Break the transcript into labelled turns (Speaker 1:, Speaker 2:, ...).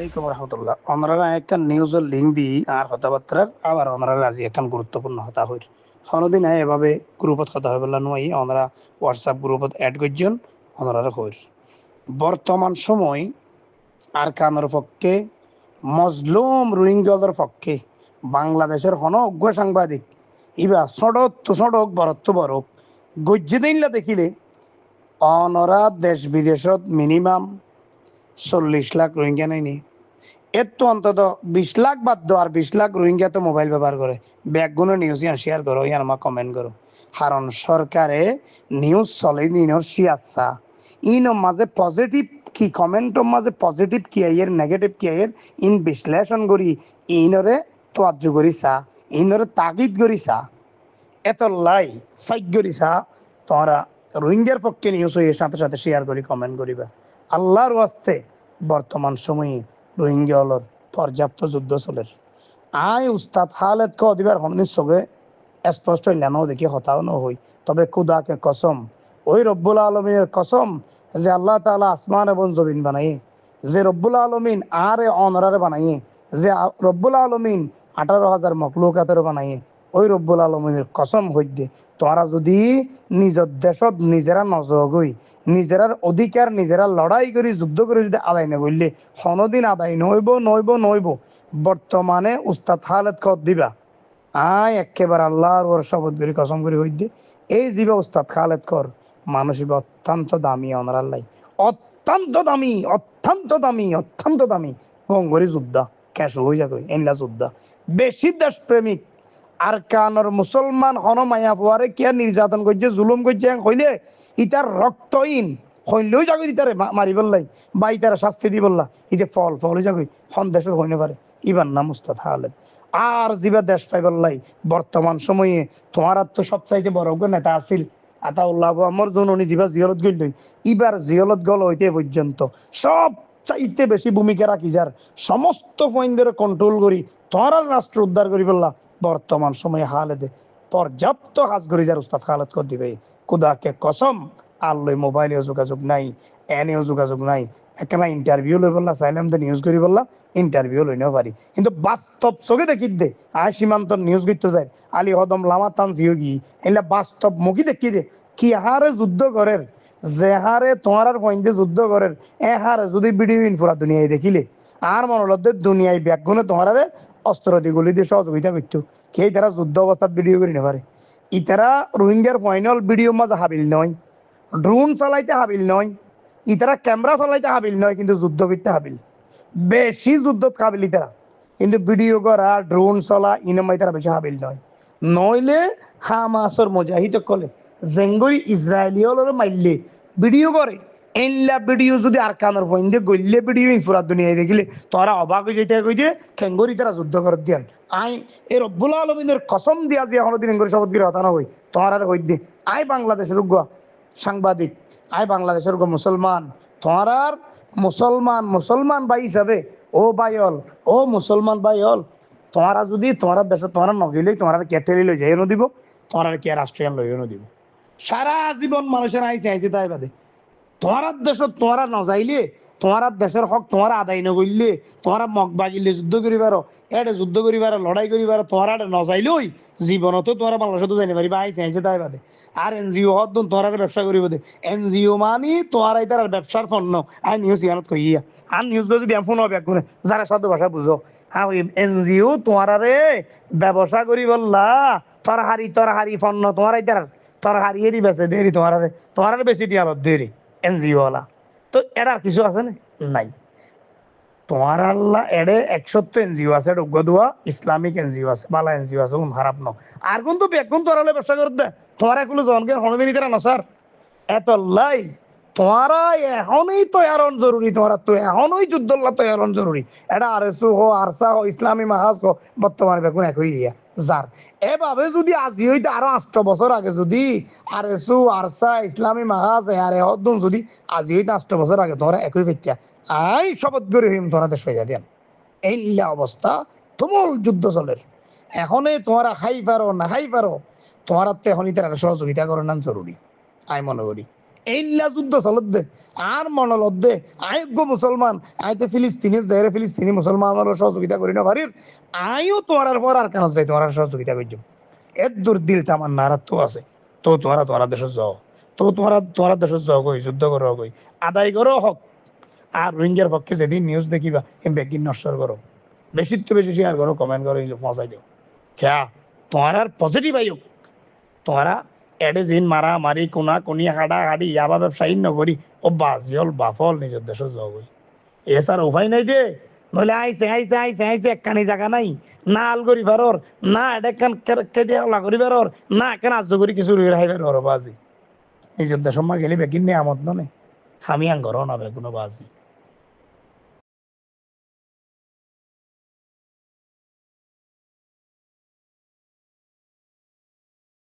Speaker 1: আলাইকুম রহমতুল্লাহ। ওনারা একটা নিউজের লিঙ্ক দিই আর কথাবার্তার আবার ওনারা আজি এখন গুরুত্বপূর্ণ হতা হইর কোনোদিন এভাবে গ্রুপত কথা হয়ে বললা নয় ওনারা হোয়াটসঅ্যাপ গ্রুপত অ্যাড করছেন ওনারা হইর বর্তমান সময় আর কানোর পক্ষে মজলুম রোহিঙ্গাদের পক্ষে বাংলাদেশের হন অজ্ঞ সাংবাদিক ইবা সড়ক তো সড়ক বরত্ব বরক গজ্জে দিনলা দেখিলে অনরা দেশ বিদেশত মিনিমাম 40 লাখ রোহিঙ্গা নাইনি এর তো অন্তত 20 লাখ বাদ দো আর 20 লাখ রোহিঙ্গা তো মোবাইল ব্যবহার করে ব্যাগগুলো নিউজ ইয়ান শেয়ার করো ইয়ান আমার কমেন্ট করো কারণ সরকারে নিউজ চলে ইনর শিয়াচ্ছা ইনর মাঝে পজিটিভ কি কমেন্টর মাঝে পজিটিভ কি আইয়ের নেগেটিভ কি আইয়ের ইন বিশ্লেষণ করি ইনরে তোয়াজ্য করিছা ইনরে তাগিদ করিছা এত লাই সাইক করিছা তোমরা রোহিঙ্গার পক্ষে নিউজ হয়ে সাথে সাথে শেয়ার করি কমেন্ট করিবা আল্লাহর ওয়াস্তে বর্তমান সময়ে রোহিঙ্গা হলর পর্যাপ্ত যুদ্ধ চলের আয় উস্তাদ হালত ক দিবার হমনির সঙ্গে স্পষ্ট লেনাও দেখি হতাও ন হই তবে খুদাকে কসম ওই রব্বুল আলমিনের কসম যে আল্লাহ তাআলা আসমান এবং জমিন বানাইয়ে যে রব্বুল আলমিন আর অনরারে বানাইয়ে যে রব্বুল আলমিন 18,000 মখলুকাতের বানাইয়ে ওই রব্বুল আলমিনের কসম হইতে তোরা যদি নিজের দেশত নিজেরা নজগই নিজেরার অধিকার নিজেরা লড়াই করে যুদ্ধ করে যদি আদায় না করলে কোনোদিন আদায় নইব বর্তমানে উস্তাদ হালত কত দিবা আয় একেবারে আল্লাহর ওর শপথ করি কসম করি হইতে এই জীবা উস্তাদ খালেদ কর মানসিক অত্যন্ত দামি অনারাল্লাই অত্যন্ত দামি গঙ্গরি যোদ্ধা ক্যাশ হয়ে যাবে এনলা যোদ্ধা বেশি দেশপ্রেমিক আর কানর মুসলমান হন মায়া ফুয়ারে কিয়া নির্যাতন করছে জুলুম করছে হইলে ইতার রক্তহীন হইলেও যাবে ইতারে মারি বললাই বা ইতারা শাস্তি দি বললা ইতে ফল হয়ে যাবে সন্দেশের হইনে পারে ইবার নাম উস্তাদ খালেদ আর জিবা দেশ পাইবল্লাই বর্তমান সময়ে তোমার তো সবচাইতে বড় নেতা আছিল আতাউল্লাহ আমার জননী জিবা জিয়লত গইল ইবার জিয়লত গল হইতে পর্যন্ত সব চাইতে বেশি ভূমিকা রাখি যার সমস্ত পয়েন্টদের কন্ট্রোল করি তোমার রাষ্ট্র উদ্ধার করি বললা বর্তমান সময়ে হালেদে পর্যাপ্ত হাজ করি যার উস্তাদ খালেদ কর দিবে কুদাকে কসম আল্লই মোবাইলেও যোগাযোগ নাই এনেও যোগাযোগ নাই একটা ইন্টারভিউ লই বললা চাইলাম তো নিউজ করি বললা ইন্টারভিউ লই নেও পারি কিন্তু বাস্তব চোখে দেখি দে আয় সীমান্ত নিউজ করতে যায় আলী হদম লামা তান জিওগি এগুলা বাস্তব মুখী দেখি দে কি হারে যুদ্ধ করের যে হারে তোমার পয়েন্টে যুদ্ধ করের এ হারে যদি ভিডিও ইনফুরা দুনিয়ায় দেখিলে আর মনোলব্ধের দুনিয়ায় ব্যাগগুলো তোমার অস্ত্র দিয়ে গুলি দিয়ে সহযোগিতা করতো কে তারা যুদ্ধ অবস্থাত ভিডিও করি নেপারে ইতারা রোহিঙ্গার ফাইনাল ভিডিও মাঝে হাবিল নয় ড্রোন চালাইতে হাবিল নয় ইতারা ক্যামেরা চালাইতে হাবিল নয় কিন্তু যুদ্ধ করতে হাবিল বেশি যুদ্ধত কাবিল ইতারা কিন্তু ভিডিও করা ড্রোন চলা ইনমাই তারা বেশি হাবিল নয় নইলে হামাসর মুজাহিদ কলে জেঙ্গরি ইসরায়েলি হলরে মাইলে ভিডিও করে এনলা ভিডিও যদি আর কানোর ফোন গইলে ভিডিও পুরা দুনিয়ায় দেখিলে তোরা অবাক হয়ে যেতে কই যে খেঙ্গরি তারা যুদ্ধ করে দিয়ান আই এ রব্বুল আলমিনের কসম দিয়া যে এখন দিন করে শপথ করে হতা না হই তোমার আর হই দে আই বাংলাদেশের উগ্র সাংবাদিক আই বাংলাদেশের মুসলমান তোমার আর মুসলমান ভাই হিসাবে ও ভাই হল ও মুসলমান ভাই হল তোমারা যদি তোমার দেশে তোমার নগিলেই তোমার কেটেলি লই যাই দিব তোমার কে রাষ্ট্রীয় লইও দিব সারা জীবন মানুষের আইসে তাই বাদে তোমার দেশত তোমারা নজাইলে তোমার দেশের হক তোমার আদায় নগরলে তোমার মগ বাগিলে যুদ্ধ করিবার এটা যুদ্ধ করিবার লড়াই করিবার তোমার নজাইলেই জীবনতো তোমার বাংলাদেশতো জানি পারিবা আইসে তাই বাদে আর এনজিও হত তোমার ব্যবসা করিব দে এনজিও মানি তোমার তার ব্যবসার পণ্য আর নিউজ ইয়ানত কইয়া আর নিউজ যদি ফোন হবে করে যারা শব্দ ভাষা বুঝো হ্যাঁ এনজিও তোমার ব্যবসা করি বললা তরহারি পণ্য তোমার তার তরহারি এরি বেছে দেরি তোমার বেশি দিয়া দেরি এনজিও ওয়ালা তো এটার কিছু আছে না নাই তোমার আল্লাহ এডে 100 এনজিও আছে দোয়া ইসলামিক এনজিও আছে বালা এনজিও আছে খারাপ ন আর কিন্তু বেগুন তোরালে ব্যবসা করে দে তোমার এগুলো জনকে হনদিনই তারা নসার এত লাই তোমারা এখনই তৈয়ারন জরুরি তোমার তো এখনই যুদ্ধল্লা তৈয়ারন জরুরি এটা আরএসু হো আরসা হো ইসলামী মাহাজ হো বর্তমানে বেগুন একই ইয়া যার এভাবে যদি আজি হইতে আরো 8 বছর আগে যদি আরএসু আরসা ইসলামী মাহাজ আরে হদ্দুন যদি আজি হইতে 8 বছর আগে তোমরা একই ফেতিয়া আই শপথ করে হইম তোমরা দেশ হইয়া দেন এই অবস্থা তুমুল যুদ্ধ চলের এখনই তোমরা খাই পারো না খাই পারো তোমার তো এখনই তারা সহযোগিতা করার জরুরি আই মনে করি এইলা যুদ্ধ চলত দে আর মনলত দে আয়োগ্য মুসলমান আইতে ফিলিস্তিনের জায়গায় ফিলিস্তিনি মুসলমানের সহযোগিতা করি না পারির আইও তোমার পর আর কেন যাই তোমার সহযোগিতা করছো এর দূর দিল তামার নারাত তো আছে তো তোমার দেশ যাও তো তোমার দেশ যাও কই যুদ্ধ করো কই আদায় করো হক আর রোহিঙ্গার পক্ষে যেদিন নিউজ দেখিবা এই বেগিন নশ্বর করো বেশি তো বেশি শেয়ার করো কমেন্ট করো পৌঁছাই দিও খেয়া তোমার আর পজিটিভ আইও তোমরা এডে দিন মারা মারি কোনা কোনি হাডা হাডি ইয়াবা ব্যবসায়ী নগরী ও বাজিয়ল বাফল নিজের দেশে যাবই এছাড়া উপায় নাই দে নইলে আইসে একখানি জায়গা নাই না আলগরি ফারর না এটা কান কেদে লাগরি ফারর না কেন আজ করি কিছু রুই রাখি ফারর বাজি নিজের দেশ গেলে বেগিন নিয়ে আমদ ননে আমি আঙ্গর না কোনো বাজি